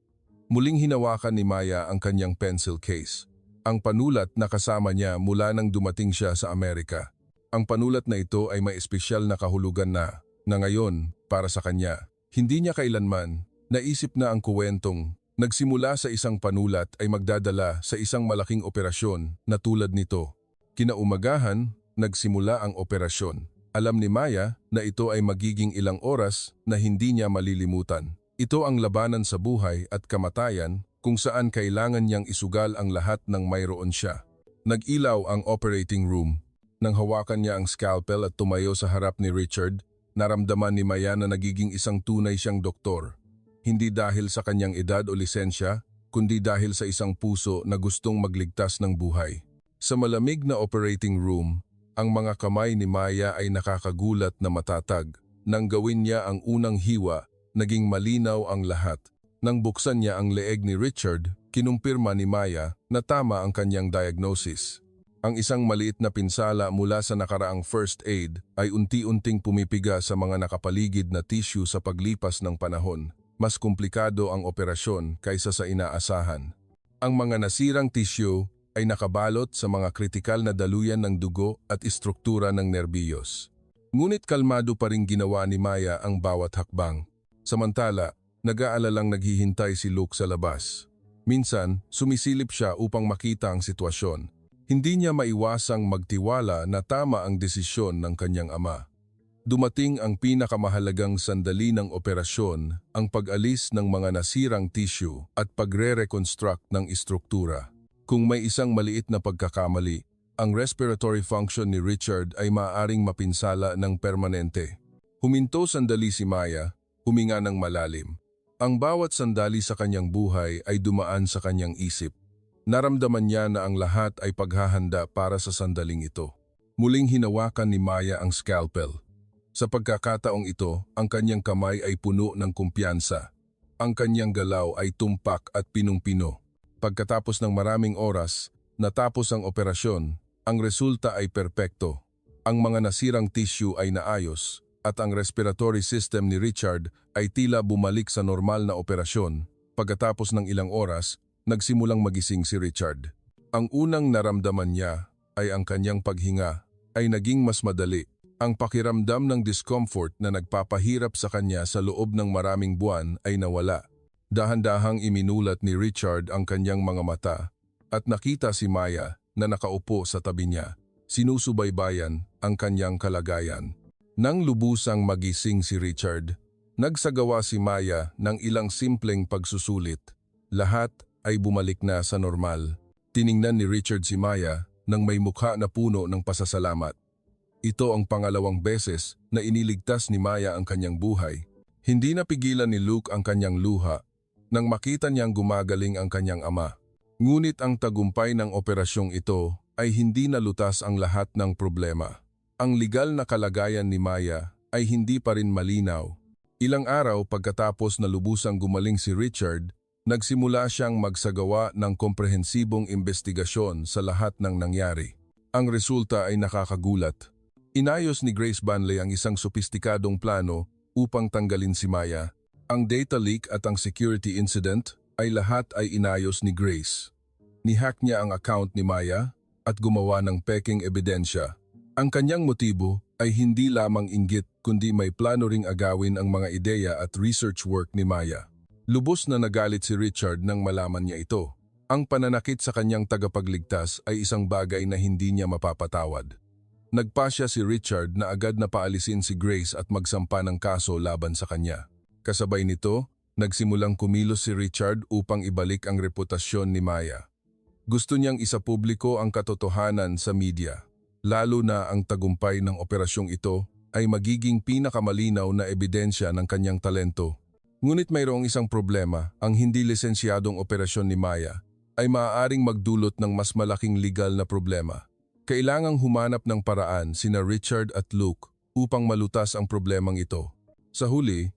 Muling hinawakan ni Maya ang kanyang pencil case. Ang panulat na kasama niya mula nang dumating siya sa Amerika. Ang panulat na ito ay may espesyal na kahulugan na ngayon, para sa kanya. Hindi niya kailanman naisip na ang kuwentong nagsimula sa isang panulat ay magdadala sa isang malaking operasyon na tulad nito. Kinaumagahan, nagsimula ang operasyon. Alam ni Maya na ito ay magiging ilang oras na hindi niya malilimutan. Ito ang labanan sa buhay at kamatayan kung saan kailangan niyang isugal ang lahat ng mayroon siya. Nag-ilaw ang operating room. Nang hawakan niya ang scalpel at tumayo sa harap ni Richard, naramdaman ni Maya na nagiging isang tunay siyang doktor. Hindi dahil sa kanyang edad o lisensya, kundi dahil sa isang puso na gustong magligtas ng buhay. Sa malamig na operating room, ang mga kamay ni Maya ay nakakagulat na matatag. Nang gawin niya ang unang hiwa, naging malinaw ang lahat. Nang buksan niya ang leeg ni Richard, kinumpirma ni Maya na tama ang kanyang diagnosis. Ang isang maliit na pinsala mula sa nakaraang first aid ay unti-unting pumipiga sa mga nakapaligid na tissue sa paglipas ng panahon. Mas komplikado ang operasyon kaysa sa inaasahan. Ang mga nasirang tissue ay nakabalot sa mga kritikal na daluyan ng dugo at istruktura ng nerbiyos. Ngunit kalmado pa rin ginawa ni Maya ang bawat hakbang. Samantala, nag-aalalang naghihintay si Luke sa labas. Minsan, sumisilip siya upang makita ang sitwasyon. Hindi niya maiwasang magtiwala na tama ang desisyon ng kanyang ama. Dumating ang pinakamahalagang sandali ng operasyon, ang pag-alis ng mga nasirang tissue at pagre-reconstruct ng istruktura. Kung may isang maliit na pagkakamali, ang respiratory function ni Richard ay maaaring mapinsala ng permanente. Huminto sandali si Maya, huminga ng malalim. Ang bawat sandali sa kanyang buhay ay dumaan sa kanyang isip. Naramdaman niya na ang lahat ay paghahanda para sa sandaling ito. Muling hinawakan ni Maya ang scalpel. Sa pagkakataong ito, ang kanyang kamay ay puno ng kumpiyansa. Ang kanyang galaw ay tumpak at pinung-pino. Pagkatapos ng maraming oras, natapos ang operasyon, ang resulta ay perpekto. Ang mga nasirang tissue ay naayos at ang respiratory system ni Richard ay tila bumalik sa normal na operasyon. Pagkatapos ng ilang oras, nagsimulang magising si Richard. Ang unang naramdaman niya ay ang kanyang paghinga ay naging mas madali. Ang pakiramdam ng discomfort na nagpapahirap sa kanya sa loob ng maraming buwan ay nawala. Dahan-dahang iminulat ni Richard ang kanyang mga mata at nakita si Maya na nakaupo sa tabi niya. Sinusubaybayan ang kanyang kalagayan. Nang lubusang magising si Richard, nagsagawa si Maya ng ilang simpleng pagsusulit. Lahat ay bumalik na sa normal. Tiningnan ni Richard si Maya nang may mukha na puno ng pasasalamat. Ito ang pangalawang beses na iniligtas ni Maya ang kanyang buhay. Hindi napigilan ni Luke ang kanyang luha nang makita niyang gumagaling ang kanyang ama. Ngunit ang tagumpay ng operasyong ito ay hindi nalutas ang lahat ng problema. Ang legal na kalagayan ni Maya ay hindi pa rin malinaw. Ilang araw pagkatapos na lubusang gumaling si Richard, nagsimula siyang magsagawa ng komprehensibong investigasyon sa lahat ng nangyari. Ang resulta ay nakakagulat. Inayos ni Grace Banley ang isang sopistikadong plano upang tanggalin si Maya. Ang data leak at ang security incident ay lahat ay inayos ni Grace. Ni-hack niya ang account ni Maya at gumawa ng peking ebidensya. Ang kanyang motibo ay hindi lamang inggit kundi may plano ring agawin ang mga ideya at research work ni Maya. Lubos na nagalit si Richard nang malaman niya ito. Ang pananakit sa kanyang tagapagligtas ay isang bagay na hindi niya mapapatawad. Nagpasya si Richard na agad na paalisin si Grace at magsampa ng kaso laban sa kanya. Kasabay nito, nagsimulang kumilos si Richard upang ibalik ang reputasyon ni Maya. Gusto niyang isapubliko ang katotohanan sa media, lalo na ang tagumpay ng operasyong ito ay magiging pinakamalinaw na ebidensya ng kanyang talento. Ngunit mayroong isang problema, ang hindi lisensyadong operasyon ni Maya ay maaaring magdulot ng mas malaking legal na problema. Kailangang humanap ng paraan sina Richard at Luke upang malutas ang problemang ito. Sa huli,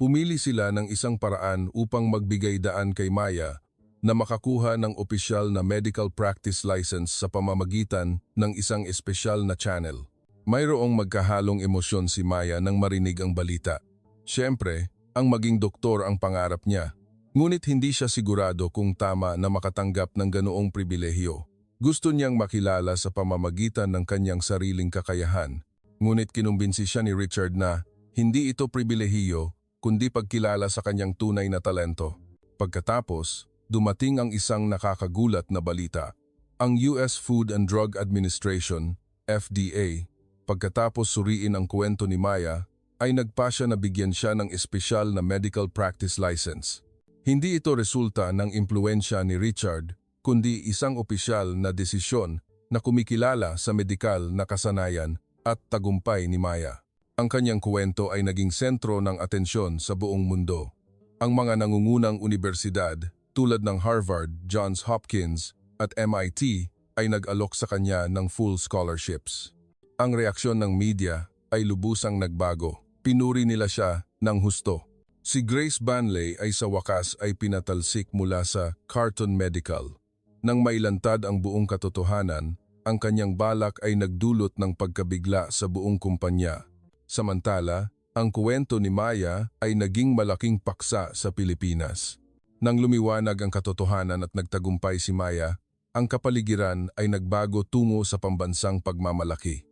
pumili sila ng isang paraan upang magbigay daan kay Maya na makakuha ng opisyal na medical practice license sa pamamagitan ng isang espesyal na channel. Mayroong magkahalong emosyon si Maya nang marinig ang balita. Siyempre, ang maging doktor ang pangarap niya. Ngunit hindi siya sigurado kung tama na makatanggap ng ganoong pribilehiyo. Gusto niyang makilala sa pamamagitan ng kanyang sariling kakayahan. Ngunit kinumbinsi siya ni Richard na hindi ito pribilehiyo kundi pagkilala sa kanyang tunay na talento. Pagkatapos, dumating ang isang nakakagulat na balita. Ang US Food and Drug Administration, FDA, pagkatapos suriin ang kwento ni Maya, ay nagpasya na bigyan siya ng espesyal na medical practice license. Hindi ito resulta ng impluensya ni Richard, kundi isang opisyal na desisyon na kumikilala sa medikal na kasanayan at tagumpay ni Maya. Ang kanyang kwento ay naging sentro ng atensyon sa buong mundo. Ang mga nangungunang universidad tulad ng Harvard, Johns Hopkins at MIT ay nag-alok sa kanya ng full scholarships. Ang reaksyon ng media ay lubusang nagbago. Pinuri nila siya ng husto. Si Grace Banley ay sa wakas ay pinatalsik mula sa Carleton Medical. Nang mailantad ang buong katotohanan, ang kanyang balak ay nagdulot ng pagkabigla sa buong kumpanya. Samantala, ang kwento ni Maya ay naging malaking paksa sa Pilipinas. Nang lumiwanag ang katotohanan at nagtagumpay si Maya, ang kapaligiran ay nagbago tungo sa pambansang pagmamalaki.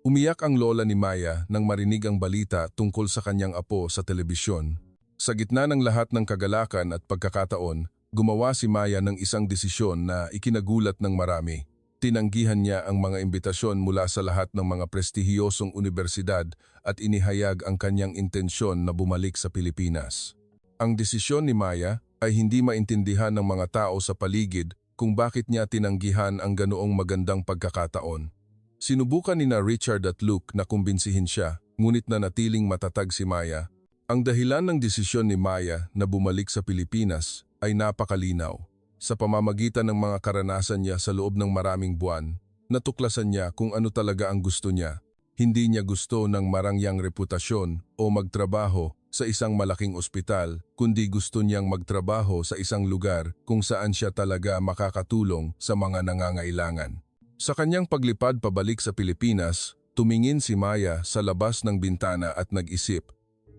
Umiyak ang lola ni Maya nang marinig ang balita tungkol sa kanyang apo sa telebisyon. Sa gitna ng lahat ng kagalakan at pagkakataon, gumawa si Maya ng isang desisyon na ikinagulat ng marami. Tinanggihan niya ang mga imbitasyon mula sa lahat ng mga prestihiyosong universidad at inihayag ang kanyang intensyon na bumalik sa Pilipinas. Ang desisyon ni Maya ay hindi maintindihan ng mga tao sa paligid kung bakit niya tinanggihan ang ganoong magandang pagkakataon. Sinubukan ni Richard at Luke na kumbinsihin siya, ngunit nanatiling matatag si Maya. Ang dahilan ng desisyon ni Maya na bumalik sa Pilipinas ay napakalinaw. Sa pamamagitan ng mga karanasan niya sa loob ng maraming buwan, natuklasan niya kung ano talaga ang gusto niya. Hindi niya gusto ng marangyang reputasyon o magtrabaho sa isang malaking ospital, kundi gusto niyang magtrabaho sa isang lugar kung saan siya talaga makakatulong sa mga nangangailangan. Sa kanyang paglipad pabalik sa Pilipinas, tumingin si Maya sa labas ng bintana at nag-isip,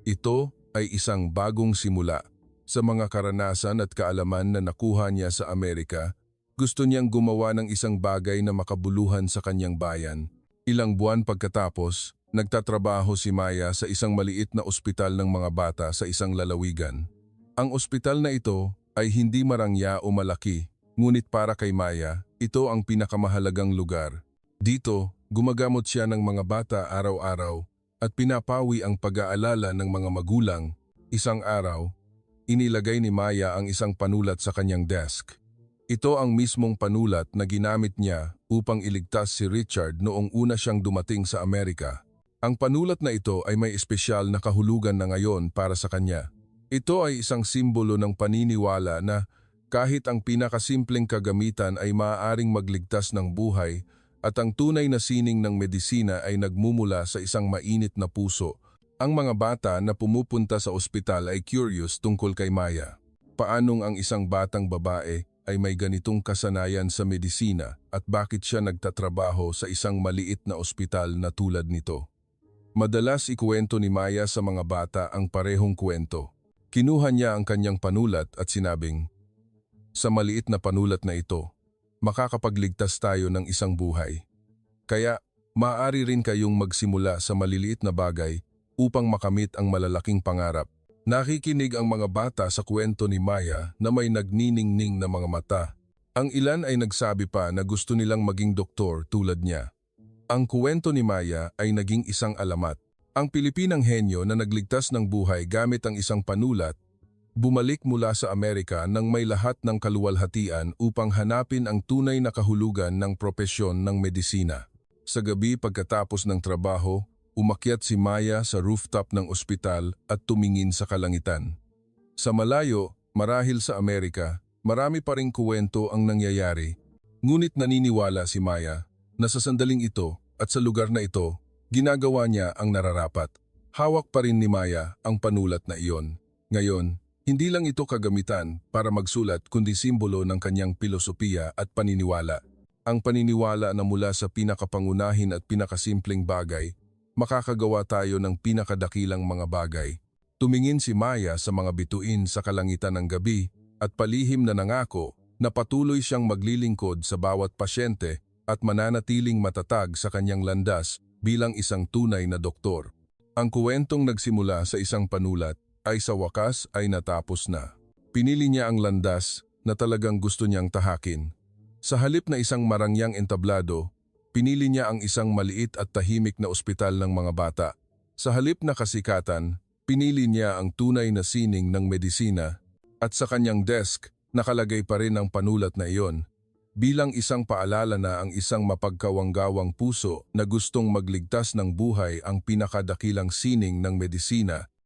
ito ay isang bagong simula. Sa mga karanasan at kaalaman na nakuha niya sa Amerika, gusto niyang gumawa ng isang bagay na makabuluhan sa kanyang bayan. Ilang buwan pagkatapos, nagtatrabaho si Maya sa isang maliit na ospital ng mga bata sa isang lalawigan. Ang ospital na ito ay hindi marangya o malaki, ngunit para kay Maya, ito ang pinakamahalagang lugar. Dito, gumagamot siya ng mga bata araw-araw at pinapawi ang pag-aalala ng mga magulang. Isang araw, inilagay ni Maya ang isang panulat sa kanyang desk. Ito ang mismong panulat na ginamit niya upang iligtas si Richard noong una siyang dumating sa Amerika. Ang panulat na ito ay may espesyal na kahulugan na ngayon para sa kanya. Ito ay isang simbolo ng paniniwala na kahit ang pinakasimpleng kagamitan ay maaaring magligtas ng buhay at ang tunay na sining ng medisina ay nagmumula sa isang mainit na puso. Ang mga bata na pumupunta sa ospital ay curious tungkol kay Maya. Paanong ang isang batang babae ay may ganitong kasanayan sa medisina at bakit siya nagtatrabaho sa isang maliit na ospital na tulad nito? Madalas ikuwento ni Maya sa mga bata ang parehong kwento. Kinuha niya ang kanyang panulat at sinabing, sa maliit na panulat na ito, makakapagligtas tayo ng isang buhay. Kaya, maaari rin kayong magsimula sa maliliit na bagay upang makamit ang malalaking pangarap. Nakikinig ang mga bata sa kwento ni Maya na may nagniningning na mga mata. Ang ilan ay nagsabi pa na gusto nilang maging doktor tulad niya. Ang kwento ni Maya ay naging isang alamat. Ang Pilipinang henyo na nagligtas ng buhay gamit ang isang panulat, bumalik mula sa Amerika nang may lahat ng kaluwalhatian upang hanapin ang tunay na kahulugan ng propesyon ng medisina. Sa gabi pagkatapos ng trabaho, umakyat si Maya sa rooftop ng ospital at tumingin sa kalangitan. Sa malayo, marahil sa Amerika, marami pa ring kuwento ang nangyayari. Ngunit naniniwala si Maya na sa sandaling ito at sa lugar na ito, ginagawa niya ang nararapat. Hawak pa rin ni Maya ang panulat na iyon. Ngayon, hindi lang ito kagamitan para magsulat kundi simbolo ng kanyang pilosopiya at paniniwala. Ang paniniwala na mula sa pinakapangunahin at pinakasimpleng bagay, makakagawa tayo ng pinakadakilang mga bagay. Tumingin si Maya sa mga bituin sa kalangitan ng gabi at palihim na nangako na patuloy siyang maglilingkod sa bawat pasyente at mananatiling matatag sa kanyang landas bilang isang tunay na doktor. Ang kuwentong nagsimula sa isang panulat ay sa wakas ay natapos na. Pinili niya ang landas na talagang gusto niyang tahakin. Sa halip na isang marangyang entablado, pinili niya ang isang maliit at tahimik na ospital ng mga bata. Sa halip na kasikatan, pinili niya ang tunay na sining ng medisina at sa kanyang desk nakalagay pa rin ang panulat na iyon. bilang isang paalala na ang isang mapagkawanggawang puso na gustong magligtas ng buhay ang pinakadakilang sining ng medisina